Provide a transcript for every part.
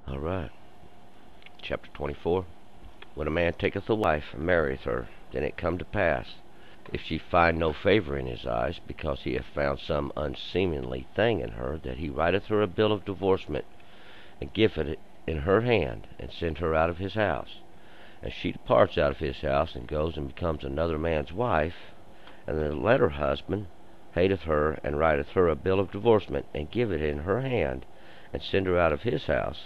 All right. Chapter 24. When a man taketh a wife and marrieth her, then it come to pass, if she find no favor in his eyes, because he hath found some unseemly thing in her, that he writeth her a bill of divorcement, and giveth it in her hand, and send her out of his house. And she departs out of his house, and goes and becomes another man's wife, and the latter husband hateth her, and writeth her a bill of divorcement, and giveth it in her hand, and send her out of his house.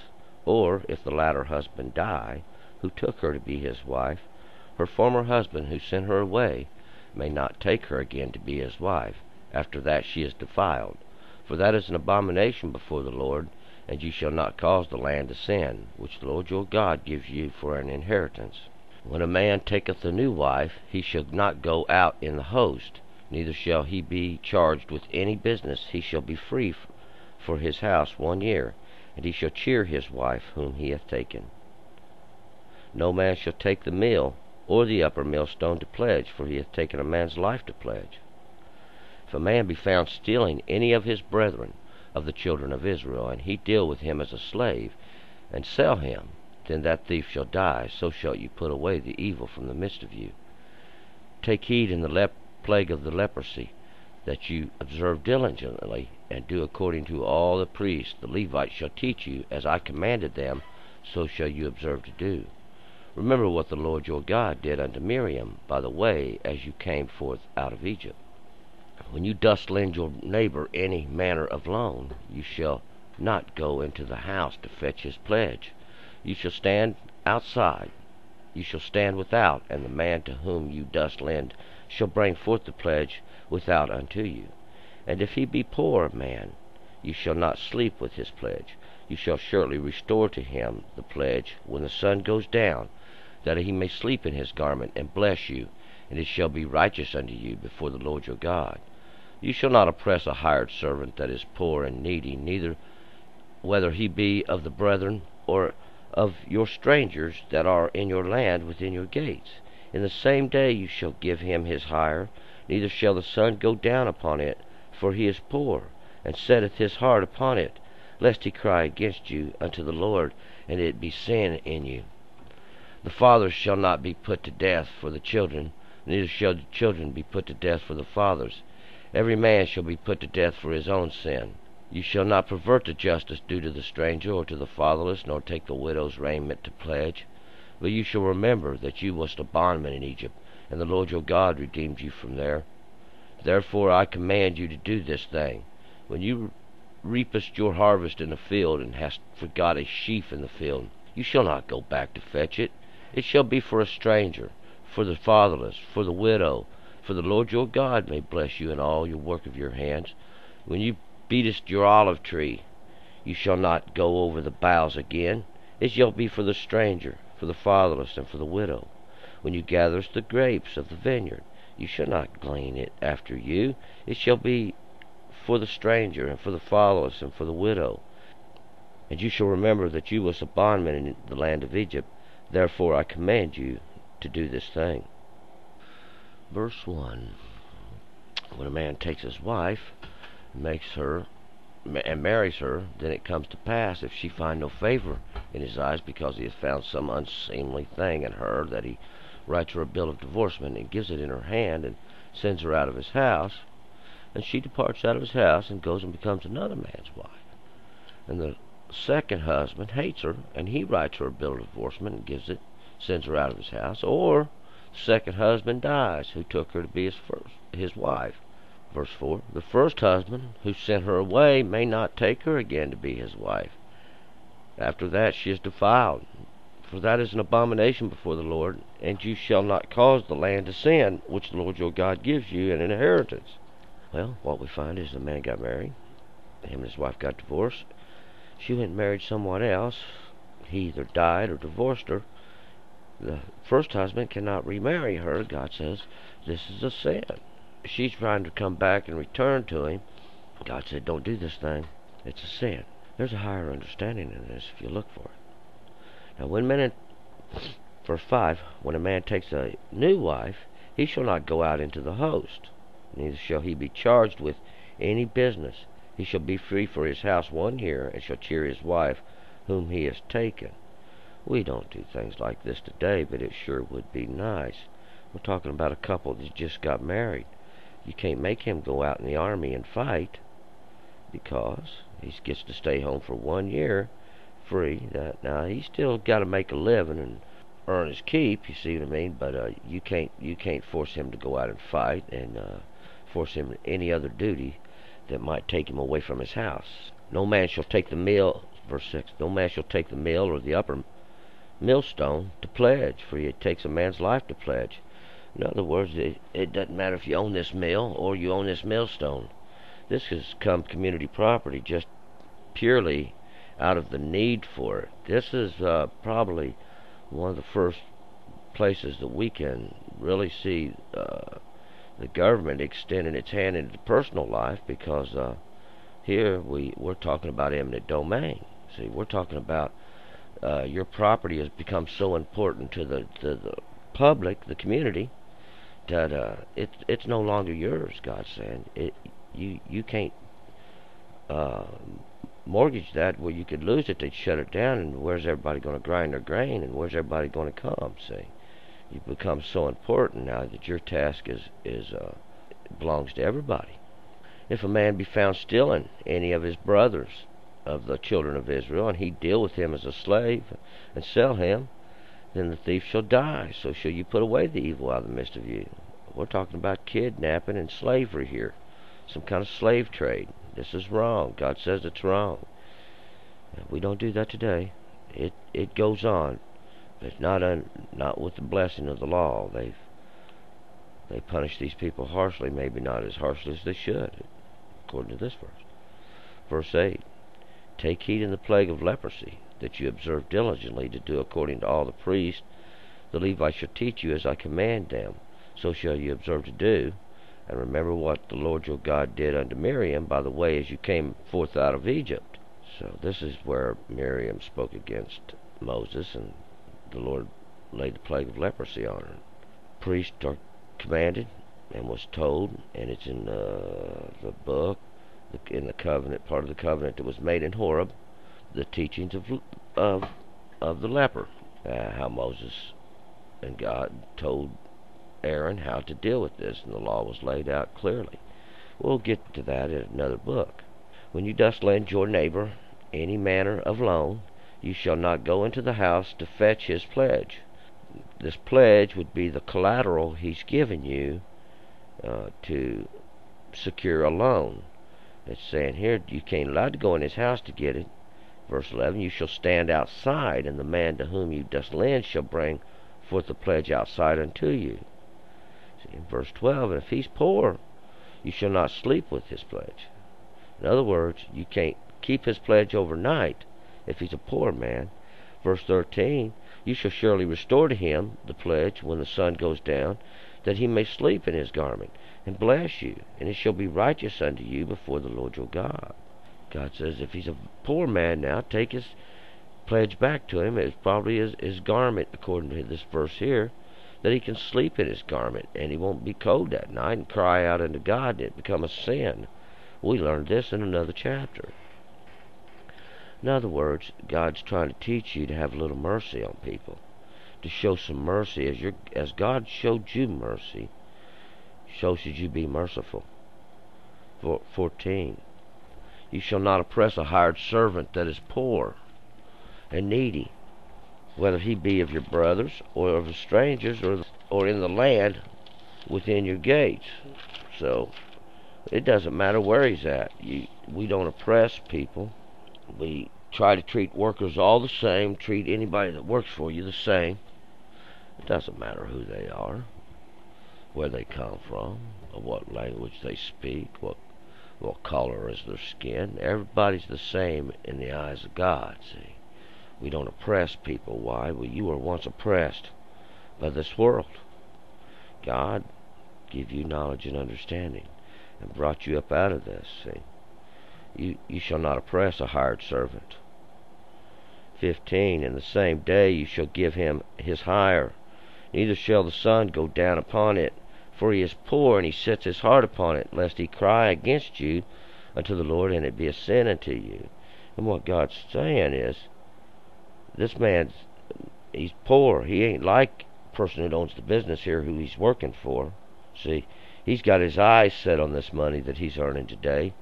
Or, if the latter husband die, who took her to be his wife, her former husband, who sent her away, may not take her again to be his wife, after that she is defiled. For that is an abomination before the Lord, and ye shall not cause the land to sin, which the Lord your God gives you for an inheritance. When a man taketh a new wife, he shall not go out in the host, neither shall he be charged with any business. He shall be free for his house 1 year, and he shall cheer his wife whom he hath taken. No man shall take the mill or the upper millstone to pledge, for he hath taken a man's life to pledge. If a man be found stealing any of his brethren of the children of Israel, and he deal with him as a slave, and sell him, then that thief shall die. So shall you put away the evil from the midst of you. Take heed in the plague of the leprosy, that you observe diligently, and do according to all the priests the Levites shall teach you, as I commanded them, so shall you observe to do. Remember what the Lord your God did unto Miriam by the way, as you came forth out of Egypt. When you dost lend your neighbor any manner of loan, you shall not go into the house to fetch his pledge. You shall stand outside. You shall stand without, and the man to whom you dost lend shall bring forth the pledge without unto you. And if he be poor man, you shall not sleep with his pledge. You shall surely restore to him the pledge when the sun goes down, that he may sleep in his garment, and bless you, and it shall be righteous unto you before the Lord your God. You shall not oppress a hired servant that is poor and needy, neither whether he be of the brethren or of your strangers that are in your land within your gates. In the same day you shall give him his hire, neither shall the sun go down upon it, for he is poor, and setteth his heart upon it, lest he cry against you unto the Lord, and it be sin in you. The fathers shall not be put to death for the children, neither shall the children be put to death for the fathers. Every man shall be put to death for his own sin. You shall not pervert the justice due to the stranger or to the fatherless, nor take the widow's raiment to pledge. But you shall remember that you wast a bondman in Egypt, and the Lord your God redeemed you from there. Therefore I command you to do this thing. When you reapest your harvest in the field, and hast forgot a sheaf in the field, you shall not go back to fetch it. It shall be for a stranger, for the fatherless, for the widow, for the Lord your God may bless you in all your work of your hands. When you beatest your olive tree, you shall not go over the boughs again. It shall be for the stranger, for the fatherless, and for the widow. When you gatherest the grapes of the vineyard, you shall not glean it after you. It shall be for the stranger, and for the fatherless, and for the widow. And you shall remember that you was a bondman in the land of Egypt. Therefore I command you to do this thing. Verse 1. When a man takes his wife, makes her, and marries her, then it comes to pass, if she find no favor in his eyes, because he has found some unseemly thing in her, that he writes her a bill of divorcement, and gives it in her hand, and sends her out of his house. And she departs out of his house, and goes and becomes another man's wife. And the second husband hates her, and he writes her a bill of divorcement, and sends her out of his house. Or the second husband dies, who took her to be his wife. Verse 4. The first husband, who sent her away, may not take her again to be his wife. After that she is defiled. For that is an abomination before the Lord, and you shall not cause the land to sin, which the Lord your God gives you an inheritance. Well, what we find is the man got married. Him and his wife got divorced. She went and married someone else. He either died or divorced her. The first husband cannot remarry her. God says this is a sin. She's trying to come back and return to him. God said, don't do this thing. It's a sin. There's a higher understanding in this if you look for it. Now, verse 5, when a man takes a new wife, he shall not go out into the host, neither shall he be charged with any business. He shall be free for his house 1 year, and shall cheer his wife whom he has taken. We don't do things like this today, but it sure would be nice. We're talking about a couple that just got married. You can't make him go out in the army and fight, because he gets to stay home for 1 year free. Now he's still got to make a living and earn his keep. You see what I mean? But you can't force him to go out and fight, and force him any other duty that might take him away from his house. No man shall take the mill, verse 6. No man shall take the mill or the upper millstone to pledge, for it takes a man's life to pledge. In other words, it doesn't matter if you own this mill or you own this millstone. This has come community property just purely out of the need for it. This is probably one of the first places that we can really see the government extending its hand into personal life, because here we're talking about eminent domain. See, we're talking about your property has become so important to the public, the community, that it's no longer yours. God's saying you can't mortgage that where you could lose it. They'd shut it down, and where's everybody going to grind their grain, and where's everybody going to come? See, you become so important now that your task is belongs to everybody. If a man be found stealing any of his brothers of the children of Israel, and he deal with him as a slave and sell him, then the thief shall die. So shall you put away the evil out of the midst of you. We're talking about kidnapping and slavery here, some kind of slave trade. This is wrong. God says it's wrong. We don't do that today. It goes on, but not with the blessing of the law. They punish these people harshly, maybe not as harshly as they should, according to this verse. Verse 8. Take heed in the plague of leprosy, that you observe diligently to do according to all the priests. The Levites shall teach you as I command them, so shall you observe to do. And remember what the Lord your God did unto Miriam by the way as you came forth out of Egypt. So this is where Miriam spoke against Moses, and the Lord laid the plague of leprosy on her. Priests are commanded and was told, and it's in the book, in the covenant, part of the covenant that was made in Horeb, the teachings of the leper, how Moses and God told Aaron how to deal with this, and the law was laid out clearly. We'll get to that in another book. When you dost lend your neighbor any manner of loan, you shall not go into the house to fetch his pledge. This pledge would be the collateral he's given you to secure a loan. It's saying here you can't allowed to go in his house to get it. Verse 11, you shall stand outside, and the man to whom you dost lend shall bring forth the pledge outside unto you. See, in verse 12, and if he's poor, you shall not sleep with his pledge. In other words, you can't keep his pledge overnight if he's a poor man. Verse 13, you shall surely restore to him the pledge when the sun goes down, that he may sleep in his garment, and bless you, and it shall be righteous unto you before the Lord your God. God says if he's a poor man now, take his pledge back to him. It's probably his garment, according to this verse here, that he can sleep in his garment, and he won't be cold that night and cry out unto God, and it become a sin. We learned this in another chapter. In other words, God's trying to teach you to have a little mercy on people, to show some mercy. As God showed you mercy, so should you be merciful. 14. You shall not oppress a hired servant that is poor and needy, whether he be of your brothers, or of the strangers, or in the land within your gates. So, it doesn't matter where he's at. We don't oppress people. We try to treat workers all the same, treat anybody that works for you the same. It doesn't matter who they are, where they come from, or what language they speak, what color is their skin. Everybody's the same in the eyes of God, see. We don't oppress people. Why? Well, you were once oppressed by this world. God gave you knowledge and understanding and brought you up out of this, see. You shall not oppress a hired servant. 15. In the same day you shall give him his hire. Neither shall the sun go down upon it, for he is poor, and he sets his heart upon it, lest he cry against you unto the Lord, and it be a sin unto you. And what God's saying is, This man's, he's poor. He ain't like the person that owns the business here who he's working for. See, he's got his eyes set on this money that he's earning today,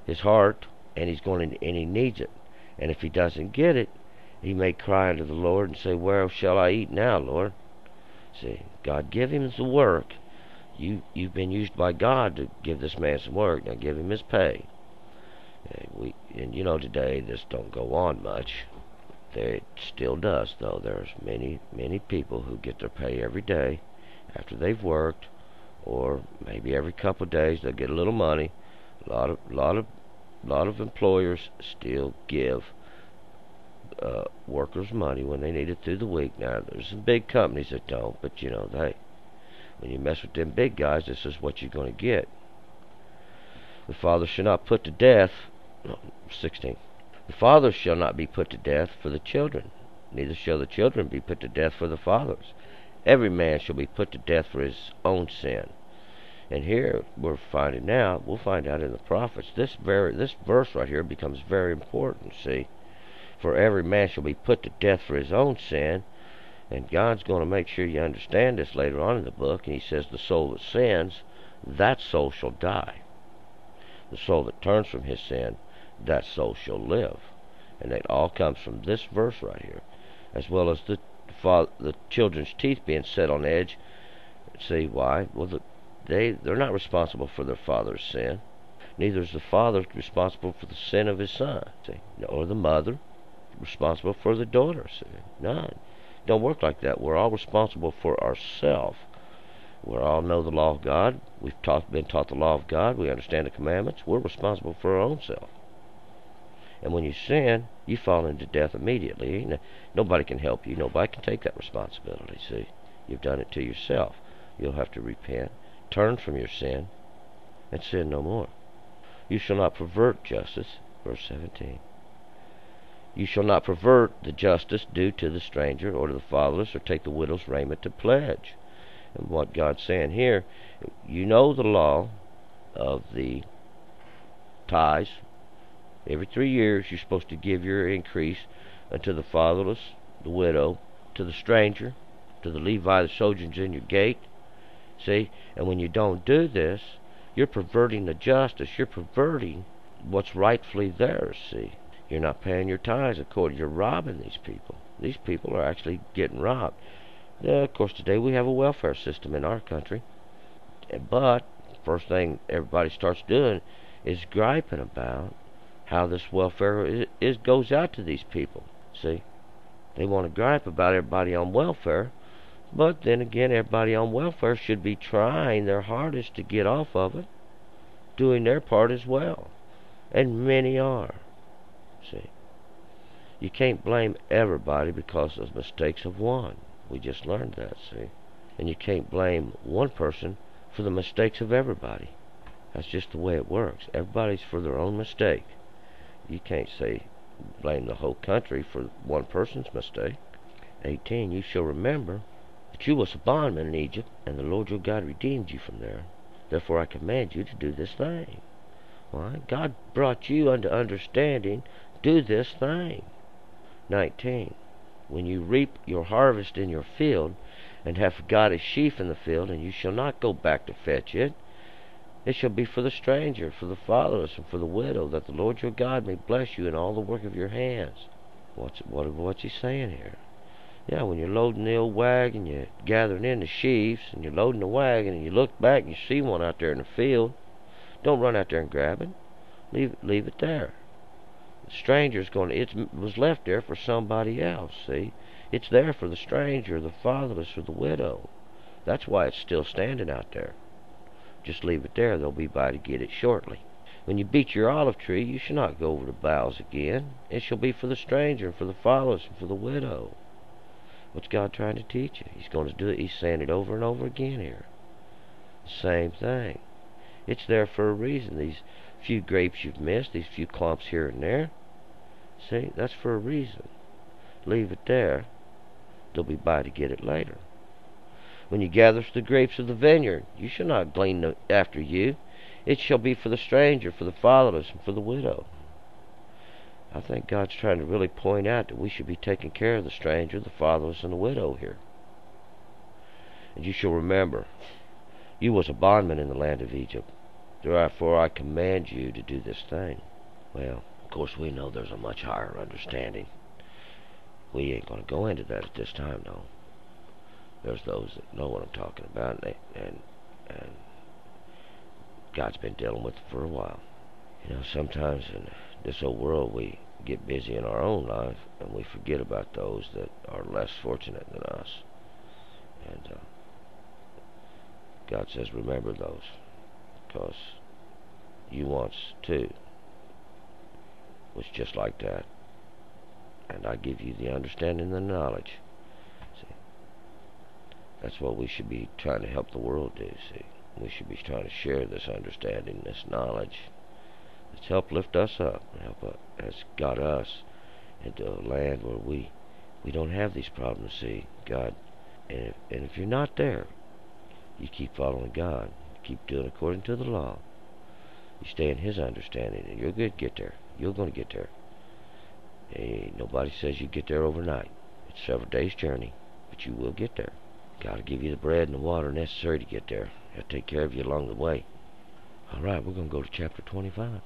his heart, and he needs it. And if he doesn't get it, he may cry unto the Lord and say, "Where shall I eat now, Lord?" See, God give him the work. You've been used by God to give this man some work. Now give him his pay. And you know, today this don't go on much. It still does, though. There's many people who get their pay every day after they've worked, or maybe every couple of days they'll get a little money. A lot of employers still give workers money when they need it through the week. Now, there's some big companies that don't, but you know, when you mess with them big guys, this is what you're going to get. The father shall not put to death. 16. The father shall not be put to death for the children, neither shall the children be put to death for the fathers. Every man shall be put to death for his own sin. And here we'll find out in the prophets, this verse right here becomes very important, see. For every man shall be put to death for his own sin. And God's going to make sure you understand this later on in the book. And he says, the soul that sins, that soul shall die. The soul that turns from his sin, that soul shall live. And it all comes from this verse right here, as well as the children's teeth being set on edge. See why? Well, they're not responsible for their father's sin. Neither is the father responsible for the sin of his son, see, or the mother responsible for the daughter. See? No, it don't work like that. We're all responsible for ourselves. We all know the law of God. We've been taught the law of God. We understand the commandments. We're responsible for our own self. And when you sin, you fall into death immediately. Nobody can help you. Nobody can take that responsibility. See, you've done it to yourself. You'll have to repent, turn from your sin, and sin no more. You shall not pervert justice. Verse 17. You shall not pervert the justice due to the stranger or to the fatherless, or take the widow's raiment to pledge. And what God's saying here, you know the law of the tithes. Every 3 years you're supposed to give your increase unto the fatherless, the widow, to the stranger, to the Levi, the sojourners in your gate. See? And when you don't do this, you're perverting the justice. You're perverting what's rightfully theirs, see? You're not paying your tithes according. You're robbing these people. These people are actually getting robbed. Of course, today we have a welfare system in our country. But first thing everybody starts doing is griping about how this welfare goes out to these people. See? They want to gripe about everybody on welfare. But then again, everybody on welfare should be trying their hardest to get off of it, doing their part as well. And many are. See? You can't blame everybody because of mistakes of one. We just learned that, see? And you can't blame one person for the mistakes of everybody. That's just the way it works. Everybody's for their own mistake. You can't blame the whole country for one person's mistake. 18, you shall remember that you was a bondman in Egypt, and the Lord your God redeemed you from there. Therefore I command you to do this thing. Why? God brought you unto understanding. Do this thing. 19. When you reap your harvest in your field, and have got a sheaf in the field, and you shall not go back to fetch it, it shall be for the stranger, for the fatherless, and for the widow, that the Lord your God may bless you in all the work of your hands. What's he saying here? Yeah, when you're loading the old wagon, you're gathering in the sheaves, and you're loading the wagon, and you look back and you see one out there in the field, don't run out there and grab it. Leave it there. The stranger's it was left there for somebody else, see? It's there for the stranger, the fatherless, or the widow. That's why it's still standing out there. Just leave it there. They'll be by to get it shortly. When you beat your olive tree, you shall not go over the boughs again. It shall be for the stranger, and for the fatherless, and for the widow. What's God trying to teach you? He's going to do it. He's saying it over and over again here. Same thing. It's there for a reason. These few grapes you've missed, these few clumps here and there, see, that's for a reason. Leave it there. They'll be by to get it later. When you gather the grapes of the vineyard, you shall not glean after you. It shall be for the stranger, for the fatherless, and for the widow. I think God's trying to really point out that we should be taking care of the stranger, the fatherless, and the widow here. And you shall remember, you was a bondman in the land of Egypt. Therefore I command you to do this thing. Well, of course we know there's a much higher understanding. We ain't going to go into that at this time, though. There's those that know what I'm talking about, and God's been dealing with it for a while. You know, sometimes in this old world we get busy in our own life, and we forget about those that are less fortunate than us. And God says, remember those, because you once, too, was just like that. And I give you the understanding and the knowledge. See, that's what we should be trying to help the world do, see. We should be trying to share this understanding, this knowledge. Let's help lift us up, has got us into a land where we don't have these problems, see, God. And if you're not there, you keep following God. You keep doing according to the law. You stay in His understanding, and you're going to get there. You're going to get there. Hey, nobody says you get there overnight. It's several days' journey, but you will get there. God will give you the bread and the water necessary to get there. He'll take care of you along the way. All right, we're going to go to chapter 25.